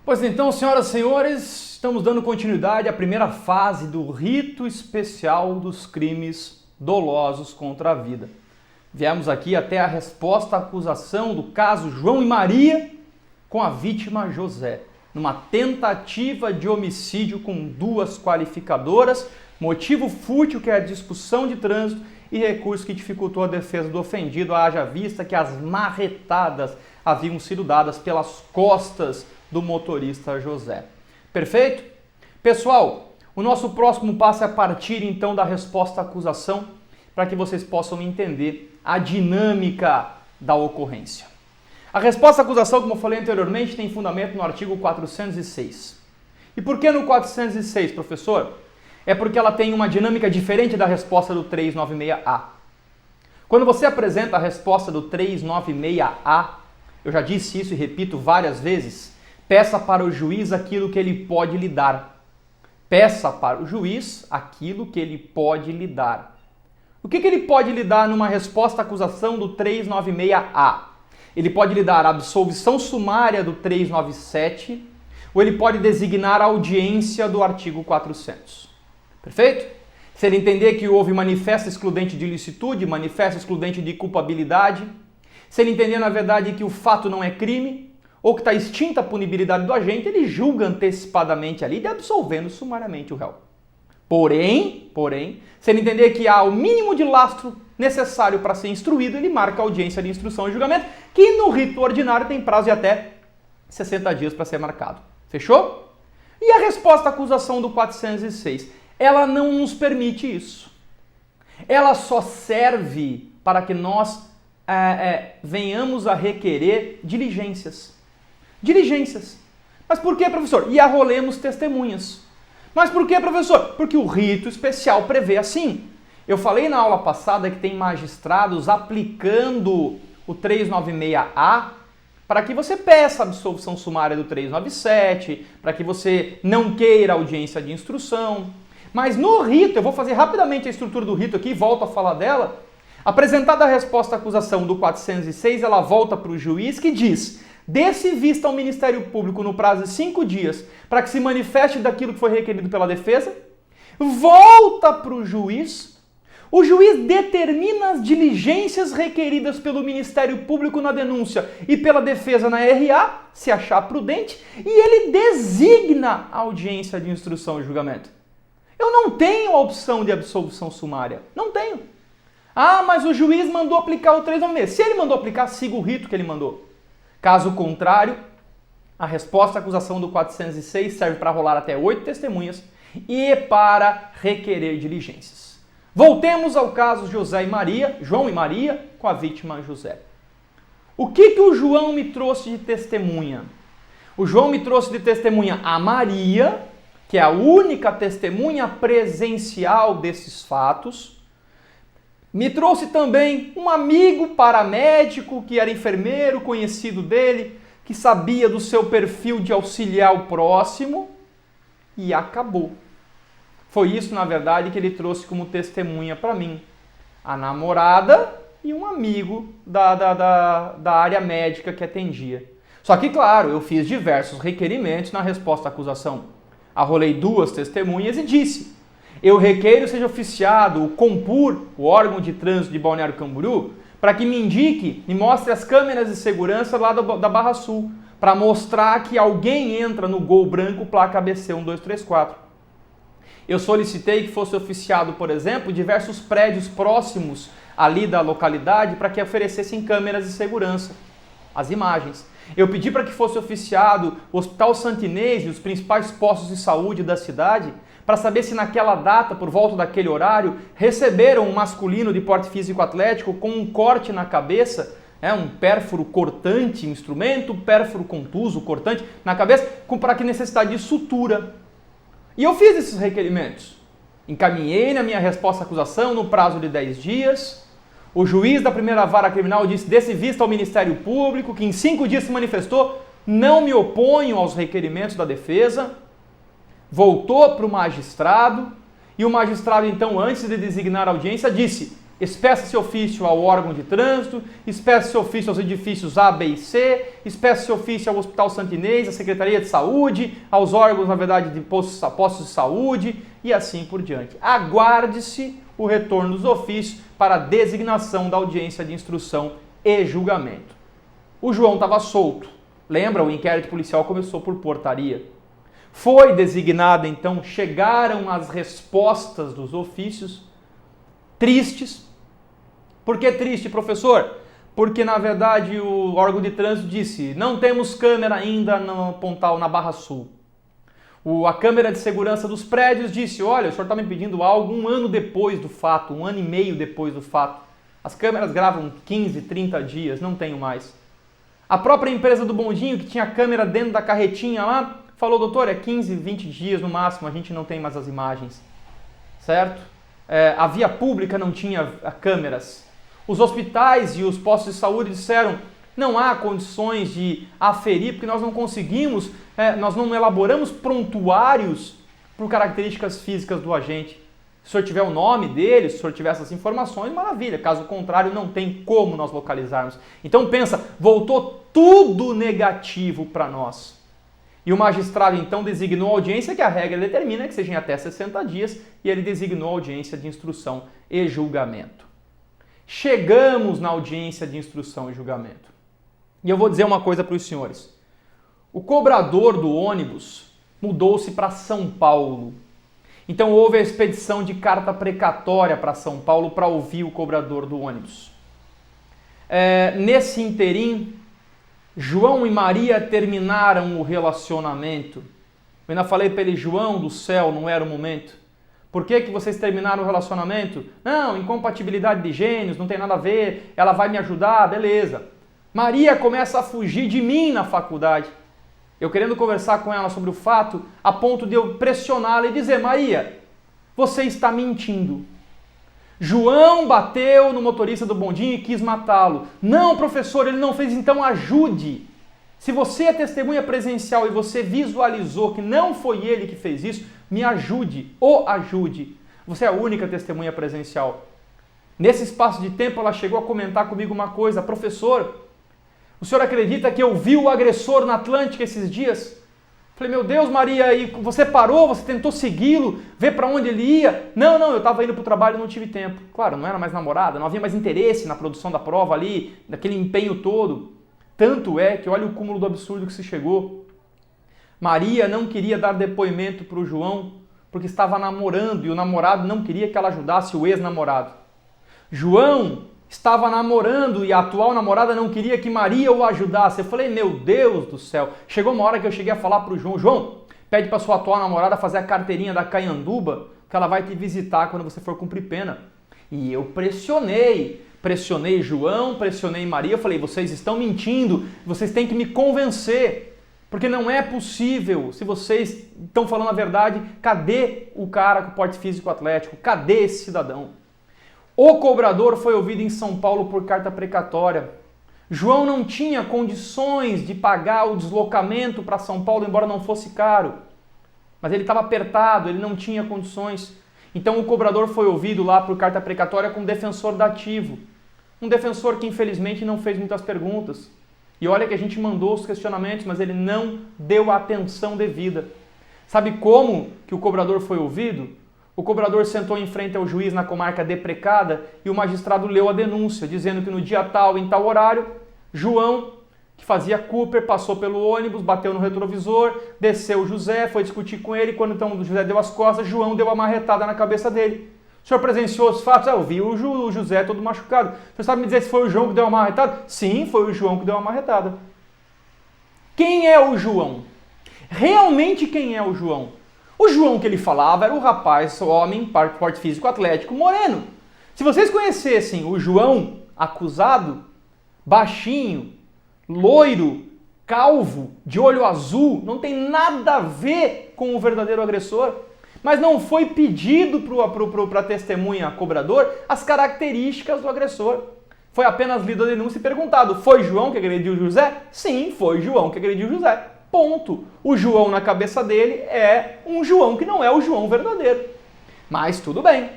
Pois então, senhoras e senhores, estamos dando continuidade à primeira fase do rito especial dos crimes dolosos contra a vida. Viemos aqui até a resposta à acusação do caso João e Maria com a vítima José, numa tentativa de homicídio com duas qualificadoras, motivo fútil que é a discussão de trânsito e recurso que dificultou a defesa do ofendido, haja vista que as marretadas haviam sido dadas pelas costas do motorista José. Perfeito? Pessoal, o nosso próximo passo é a partir então da resposta à acusação, para que vocês possam entender a dinâmica da ocorrência. A resposta à acusação, como eu falei anteriormente, tem fundamento no artigo 406. E por que no 406, professor? É porque ela tem uma dinâmica diferente da resposta do 396A. Quando você apresenta a resposta do 396A, eu já disse isso e repito várias vezes, peça para o juiz aquilo que ele pode lhe dar. Peça para o juiz aquilo que ele pode lhe dar. O que ele pode lhe dar numa resposta à acusação do 396A? Ele pode lhe dar a absolvição sumária do 397 ou ele pode designar a audiência do artigo 400. Perfeito? Se ele entender que houve manifesta excludente de ilicitude, manifesta excludente de culpabilidade, se ele entender, na verdade, que o fato não é crime, ou que está extinta a punibilidade do agente, ele julga antecipadamente ali, absolvendo sumariamente o réu. Porém, se ele entender que há o mínimo de lastro necessário para ser instruído, ele marca a audiência de instrução e julgamento, que no rito ordinário tem prazo de até 60 dias para ser marcado. Fechou? E a resposta à acusação do 406? Ela não nos permite isso. Ela só serve para que nós venhamos a requerer diligências. Mas por que, professor? E arrolemos testemunhas. Mas por que, professor? Porque o rito especial prevê assim. Eu falei na aula passada que tem magistrados aplicando o 396A para que você peça a absolvição sumária do 397, para que você não queira audiência de instrução. Mas no rito, eu vou fazer rapidamente a estrutura do rito aqui, volto a falar dela. Apresentada a resposta à acusação do 406, ela volta para o juiz que diz: dê-se vista ao Ministério Público no prazo de 5 dias para que se manifeste daquilo que foi requerido pela defesa. Volta para o juiz determina as diligências requeridas pelo Ministério Público na denúncia e pela defesa na RA, se achar prudente, e ele designa a audiência de instrução e julgamento. Eu não tenho a opção de absolvição sumária. Não tenho. Ah, mas o juiz mandou aplicar o 396. Se ele mandou aplicar, siga o rito que ele mandou. Caso contrário, a resposta à acusação do 406 serve para rolar até 8 testemunhas e para requerer diligências. Voltemos ao caso João e Maria com a vítima José. O que o João me trouxe de testemunha? O João me trouxe de testemunha a Maria, que é a única testemunha presencial desses fatos. Me trouxe também um amigo paramédico, que era enfermeiro, conhecido dele, que sabia do seu perfil de auxiliar o próximo, e acabou. Foi isso, na verdade, que ele trouxe como testemunha para mim. A namorada e um amigo da área médica que atendia. Só que, claro, eu fiz diversos requerimentos na resposta à acusação. Arrolei 2 testemunhas e disse: eu requeiro seja oficiado o Compur, o órgão de trânsito de Balneário Camboriú, para que me indique, me mostre as câmeras de segurança lá da Barra Sul, para mostrar que alguém entra no Gol branco placa ABC 1234. Eu solicitei que fosse oficiado, por exemplo, diversos prédios próximos ali da localidade para que oferecessem câmeras de segurança, as imagens. Eu pedi para que fosse oficiado o Hospital Santinês e os principais postos de saúde da cidade para saber se naquela data, por volta daquele horário, receberam um masculino de porte físico atlético com um corte na cabeça, um pérfuro cortante, instrumento, pérfuro contuso, cortante na cabeça, para que necessidade de sutura. E eu fiz esses requerimentos. Encaminhei na minha resposta à acusação no prazo de 10 dias. O juiz da primeira vara criminal disse: dê-se vista ao Ministério Público, que em 5 dias se manifestou, não me oponho aos requerimentos da defesa. Voltou para o magistrado, e o magistrado, então, antes de designar a audiência, disse: Espeça-se ofício ao órgão de trânsito, espeça-se ofício aos edifícios A, B e C, espeça-se ofício ao Hospital Santo Inês, à Secretaria de Saúde, aos órgãos, na verdade, de postos de saúde e assim por diante. Aguarde-se o retorno dos ofícios para a designação da audiência de instrução e julgamento. O João estava solto. Lembra? O inquérito policial começou por portaria. Foi designado, então, chegaram as respostas dos ofícios, tristes. Por que triste, professor? Porque, na verdade, o órgão de trânsito disse: não temos câmera ainda no Pontal, na Barra Sul. A câmera de segurança dos prédios disse: olha, o senhor está me pedindo algo 1 ano depois do fato, 1 ano e meio depois do fato. As câmeras gravam 15, 30 dias, não tenho mais. A própria empresa do bondinho, que tinha câmera dentro da carretinha lá, falou: doutor, é 15, 20 dias no máximo, a gente não tem mais as imagens. Certo? A via pública não tinha câmeras. Os hospitais e os postos de saúde disseram: não há condições de aferir, porque nós não conseguimos, nós não elaboramos prontuários por características físicas do agente. Se o senhor tiver o nome dele, se o senhor tiver essas informações, maravilha. Caso contrário, não tem como nós localizarmos. Então pensa, voltou tudo negativo para nós. E o magistrado então designou a audiência, que a regra determina que seja em até 60 dias, e ele designou a audiência de instrução e julgamento. Chegamos na audiência de instrução e julgamento. E eu vou dizer uma coisa para os senhores. O cobrador do ônibus mudou-se para São Paulo. Então houve a expedição de carta precatória para São Paulo para ouvir o cobrador do ônibus. Nesse interim, João e Maria terminaram o relacionamento. Eu ainda falei para ele: João do céu, não era o momento. Por que vocês terminaram o relacionamento? Não, incompatibilidade de gênios, não tem nada a ver, ela vai me ajudar, beleza. Maria começa a fugir de mim na faculdade. Eu querendo conversar com ela sobre o fato, a ponto de eu pressioná-la e dizer: Maria, você está mentindo. João bateu no motorista do bondinho e quis matá-lo. Não, professor, ele não fez, então ajude. Se você é testemunha presencial e você visualizou que não foi ele que fez isso, me ajude, ou ajude. Você é a única testemunha presencial. Nesse espaço de tempo, ela chegou a comentar comigo uma coisa: professor, o senhor acredita que eu vi o agressor na Atlântica esses dias? Falei: meu Deus, Maria, e você parou, você tentou segui-lo, ver para onde ele ia? Não, eu estava indo para o trabalho e não tive tempo. Claro, não era mais namorada, não havia mais interesse na produção da prova ali, daquele empenho todo. Tanto é que olha o cúmulo do absurdo que se chegou. Maria não queria dar depoimento para o João porque estava namorando e o namorado não queria que ela ajudasse o ex-namorado. João estava namorando e a atual namorada não queria que Maria o ajudasse. Eu falei: meu Deus do céu. Chegou uma hora que eu cheguei a falar para o João: João, pede para sua atual namorada fazer a carteirinha da Caianduba, que ela vai te visitar quando você for cumprir pena. E eu pressionei João, pressionei Maria, eu falei: vocês estão mentindo, vocês têm que me convencer, porque não é possível. Se vocês estão falando a verdade, cadê o cara com porte físico atlético? Cadê esse cidadão? O cobrador foi ouvido em São Paulo por carta precatória. João não tinha condições de pagar o deslocamento para São Paulo, embora não fosse caro. Mas ele estava apertado, ele não tinha condições. Então o cobrador foi ouvido lá por carta precatória com defensor dativo. Um defensor que infelizmente não fez muitas perguntas. E olha que a gente mandou os questionamentos, mas ele não deu a atenção devida. Sabe como que o cobrador foi ouvido? O cobrador sentou em frente ao juiz na comarca deprecada e o magistrado leu a denúncia, dizendo que no dia tal, em tal horário, João, que fazia Cooper, passou pelo ônibus, bateu no retrovisor, desceu o José, foi discutir com ele, quando então o José deu as costas, João deu uma marretada na cabeça dele. O senhor presenciou os fatos? Eu vi o José todo machucado. O senhor sabe me dizer se foi o João que deu uma marretada? Sim, foi o João que deu uma marretada. Quem é o João? Realmente quem é o João? O João que ele falava era o rapaz, o homem, porte físico atlético, moreno. Se vocês conhecessem o João acusado, baixinho, loiro, calvo, de olho azul, não tem nada a ver com o verdadeiro agressor. Mas não foi pedido para a testemunha cobrador as características do agressor. Foi apenas lido a denúncia e perguntado: foi João que agrediu José? Sim, foi João que agrediu José. Ponto. O João na cabeça dele é um João que não é o João verdadeiro. Mas tudo bem.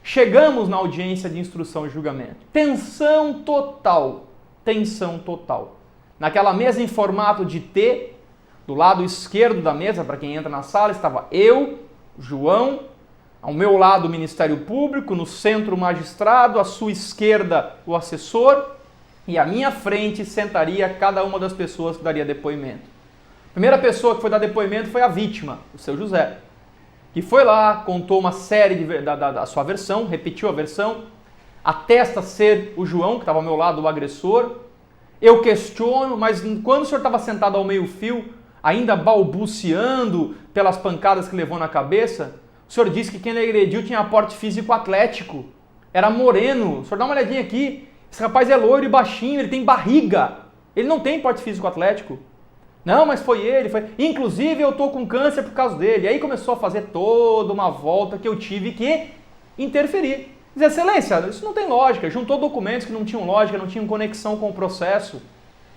Chegamos na audiência de instrução e julgamento. Tensão total. Tensão total. Naquela mesa em formato de T, do lado esquerdo da mesa, para quem entra na sala, estava eu, João, ao meu lado o Ministério Público, no centro o magistrado, à sua esquerda o assessor e à minha frente sentaria cada uma das pessoas que daria depoimento. A primeira pessoa que foi dar depoimento foi a vítima, o seu José, que foi lá, contou uma série da sua versão, repetiu a versão, atesta ser o João, que estava ao meu lado, o agressor. Eu questiono, mas quando o senhor estava sentado ao meio-fio, ainda balbuciando pelas pancadas que levou na cabeça, o senhor disse que quem ele agrediu tinha porte físico atlético, era moreno. O senhor dá uma olhadinha aqui, esse rapaz é loiro e baixinho, ele tem barriga, ele não tem porte físico atlético. Não, mas foi ele, foi. Inclusive eu tô com câncer por causa dele. E aí começou a fazer toda uma volta que eu tive que interferir. Dizer, excelência, isso não tem lógica. Juntou documentos que não tinham lógica, não tinham conexão com o processo.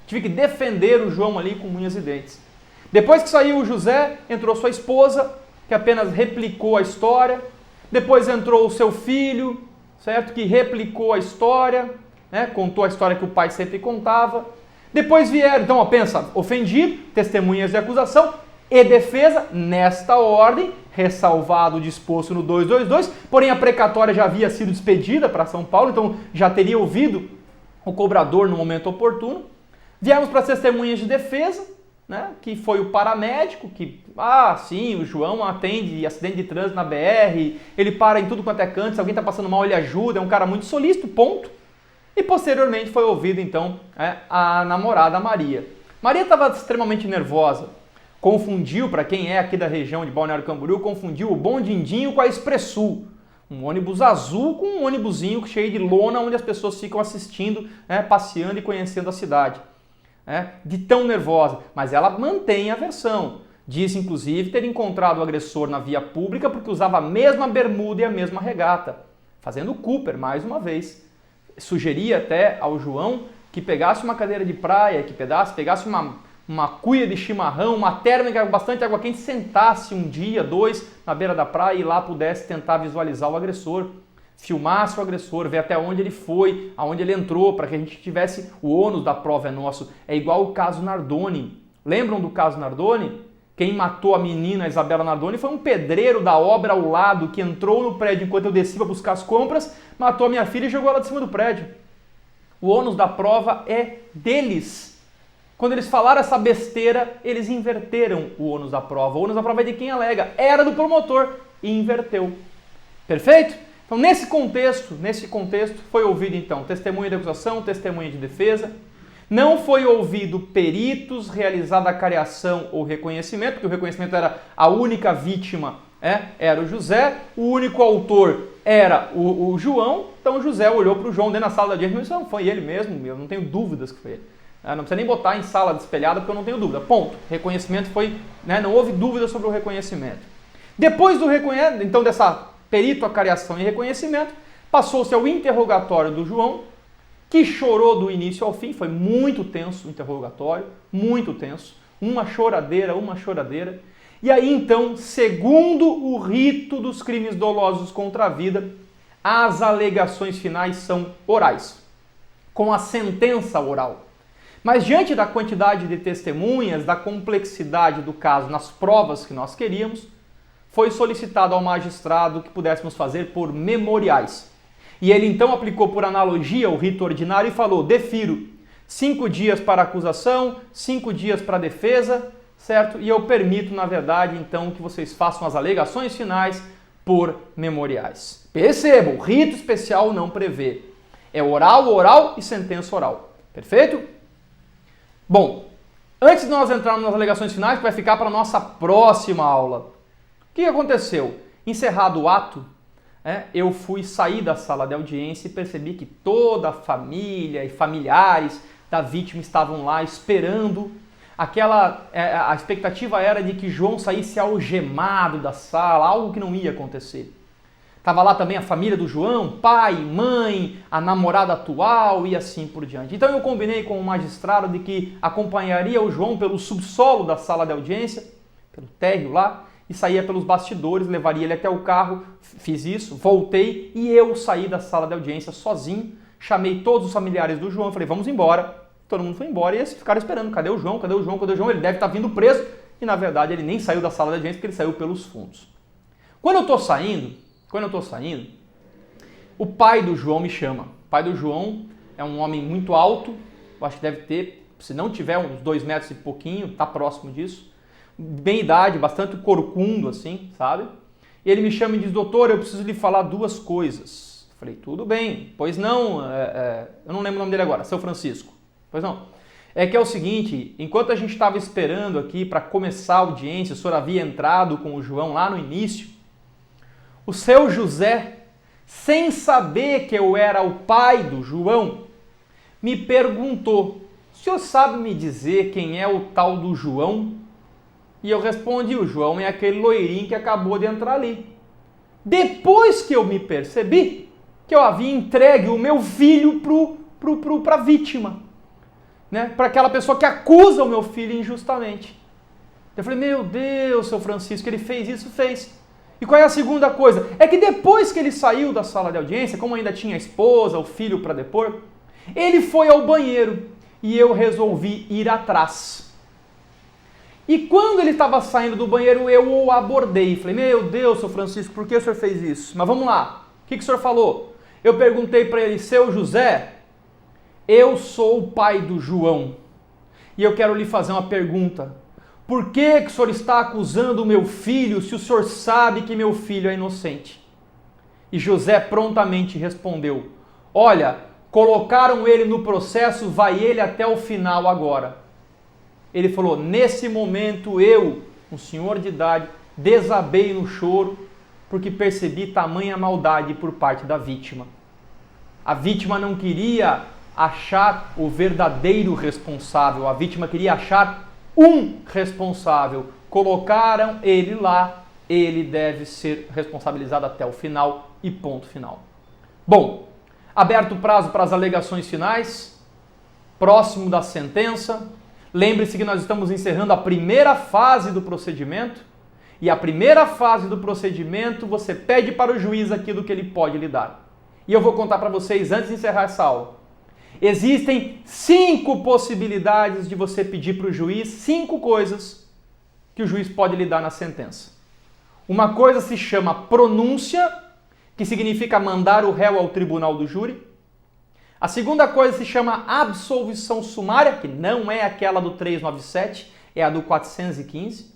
Tive que defender o João ali com unhas e dentes. Depois que saiu o José, entrou sua esposa, que apenas replicou a história. Depois entrou o seu filho, certo? Que replicou a história, né? Contou a história que o pai sempre contava. Depois vieram, então, pensa, ofendido, testemunhas de acusação e defesa, nesta ordem, ressalvado o disposto no 222, porém a precatória já havia sido expedida para São Paulo, então já teria ouvido o cobrador no momento oportuno. Viemos para as testemunhas de defesa, né, que foi o paramédico, que, sim, o João atende acidente de trânsito na BR, ele para em tudo quanto é canto, se alguém está passando mal ele ajuda, é um cara muito solícito, ponto. E posteriormente foi ouvido então a namorada Maria. Maria estava extremamente nervosa, confundiu, para quem é aqui da região de Balneário Camboriú, confundiu o Bom Dindinho com a Expressul. Um ônibus azul com um ônibusinho cheio de lona onde as pessoas ficam assistindo, passeando e conhecendo a cidade. De tão nervosa, mas ela mantém a versão. Diz inclusive ter encontrado o agressor na via pública porque usava a mesma bermuda e a mesma regata, fazendo Cooper mais uma vez. Sugeria até ao João que pegasse uma cadeira de praia, que pegasse uma cuia de chimarrão, uma térmica com bastante água quente, sentasse um dia, dois, na beira da praia e lá pudesse tentar visualizar o agressor, filmasse o agressor, ver até onde ele foi, aonde ele entrou, para que a gente tivesse o ônus da prova é nosso. É igual o caso Nardoni. Lembram do caso Nardoni? Quem matou a menina Isabela Nardoni foi um pedreiro da obra ao lado que entrou no prédio enquanto eu desci para buscar as compras, matou a minha filha e jogou ela de cima do prédio. O ônus da prova é deles. Quando eles falaram essa besteira, eles inverteram o ônus da prova. O ônus da prova é de quem alega. Era do promotor e inverteu. Perfeito? Então, nesse contexto, foi ouvido então testemunha de acusação, testemunha de defesa. Não foi ouvido peritos, realizada a cariação ou reconhecimento, porque o reconhecimento era a única vítima, era o José, o único autor era o João, então o José olhou para o João dentro da sala da audiência e disse, não, foi ele mesmo, eu não tenho dúvidas que foi ele. Não precisa nem botar em sala espelhada porque eu não tenho dúvida, ponto. Reconhecimento foi, não houve dúvida sobre o reconhecimento. Depois do reconhecimento, então dessa perito, a cariação e reconhecimento, passou-se ao interrogatório do João, que chorou do início ao fim, foi muito tenso o interrogatório, muito tenso, uma choradeira. E aí então, segundo o rito dos crimes dolosos contra a vida, as alegações finais são orais, com a sentença oral. Mas diante da quantidade de testemunhas, da complexidade do caso nas provas que nós queríamos, foi solicitado ao magistrado que pudéssemos fazer por memoriais. E ele então aplicou por analogia o rito ordinário e falou, defiro 5 dias para a acusação, 5 dias para a defesa, certo? E eu permito, na verdade, então, que vocês façam as alegações finais por memoriais. Percebam, o rito especial não prevê. É oral e sentença oral. Perfeito? Bom, antes de nós entrarmos nas alegações finais, que vai ficar para a nossa próxima aula, o que aconteceu? Encerrado o ato, eu fui sair da sala de audiência e percebi que toda a família e familiares da vítima estavam lá esperando. A expectativa era de que João saísse algemado da sala, algo que não ia acontecer. Estava lá também a família do João, pai, mãe, a namorada atual e assim por diante. Então eu combinei com o magistrado de que acompanharia o João pelo subsolo da sala de audiência, pelo térreo lá, e saía pelos bastidores, levaria ele até o carro, fiz isso, voltei e eu saí da sala de audiência sozinho, chamei todos os familiares do João, falei, vamos embora. Todo mundo foi embora e eles ficaram esperando, cadê o João, cadê o João, cadê o João? Ele deve estar vindo preso e na verdade ele nem saiu da sala de audiência porque ele saiu pelos fundos. Quando eu estou saindo, o pai do João me chama. O pai do João é um homem muito alto, eu acho que deve ter, se não tiver uns 2 metros e pouquinho, tá próximo disso. Bem idade, bastante corcundo assim, sabe? E ele me chama e diz, doutor, eu preciso lhe falar 2 coisas. Eu falei, tudo bem, pois não, eu não lembro o nome dele agora, seu Francisco. Pois não. É que é o seguinte, enquanto a gente estava esperando aqui para começar a audiência, o senhor havia entrado com o João lá no início, o seu José, sem saber que eu era o pai do João, me perguntou, o senhor sabe me dizer quem é o tal do João? E eu respondi, o João é aquele loirinho que acabou de entrar ali. Depois que eu me percebi que eu havia entregue o meu filho para a vítima, né? Para aquela pessoa que acusa o meu filho injustamente. Eu falei, meu Deus, seu Francisco, ele fez isso, fez. E qual é a segunda coisa? É que depois que ele saiu da sala de audiência, como ainda tinha a esposa, o filho para depor, ele foi ao banheiro e eu resolvi ir atrás. E quando ele estava saindo do banheiro, eu o abordei. Falei, meu Deus, seu Francisco, por que o senhor fez isso? Mas vamos lá, o que o senhor falou? Eu perguntei para ele, seu José, eu sou o pai do João e eu quero lhe fazer uma pergunta. Por que o senhor está acusando o meu filho se o senhor sabe que meu filho é inocente? E José prontamente respondeu, olha, colocaram ele no processo, vai ele até o final agora. Ele falou, nesse momento eu, um senhor de idade, desabei no choro porque percebi tamanha maldade por parte da vítima. A vítima não queria achar o verdadeiro responsável, a vítima queria achar um responsável. Colocaram ele lá, ele deve ser responsabilizado até o final e ponto final. Bom, aberto o prazo para as alegações finais, próximo da sentença. Lembre-se que nós estamos encerrando a primeira fase do procedimento e a primeira fase do procedimento você pede para o juiz aquilo que ele pode lhe dar. E eu vou contar para vocês antes de encerrar essa aula. Existem 5 possibilidades de você pedir para o juiz 5 coisas que o juiz pode lhe dar na sentença. Uma coisa se chama pronúncia, que significa mandar o réu ao tribunal do júri. A segunda coisa se chama absolvição sumária, que não é aquela do 397, é a do 415.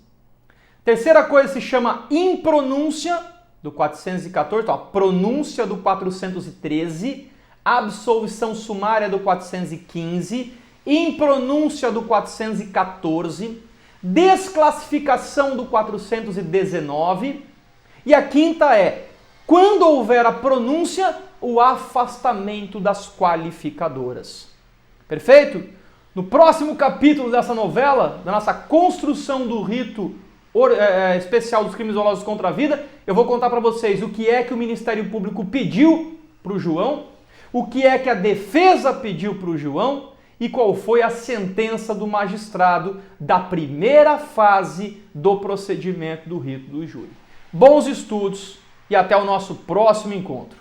Terceira coisa se chama impronúncia, do 414, então a pronúncia do 413, absolvição sumária do 415, impronúncia do 414, desclassificação do 419 e a quinta é, quando houver a pronúncia, o afastamento das qualificadoras. Perfeito? No próximo capítulo dessa novela, da nossa construção do rito especial dos crimes dolosos contra a vida, eu vou contar para vocês o que é que o Ministério Público pediu para o João, o que é que a defesa pediu para o João e qual foi a sentença do magistrado da primeira fase do procedimento do rito do júri. Bons estudos e até o nosso próximo encontro.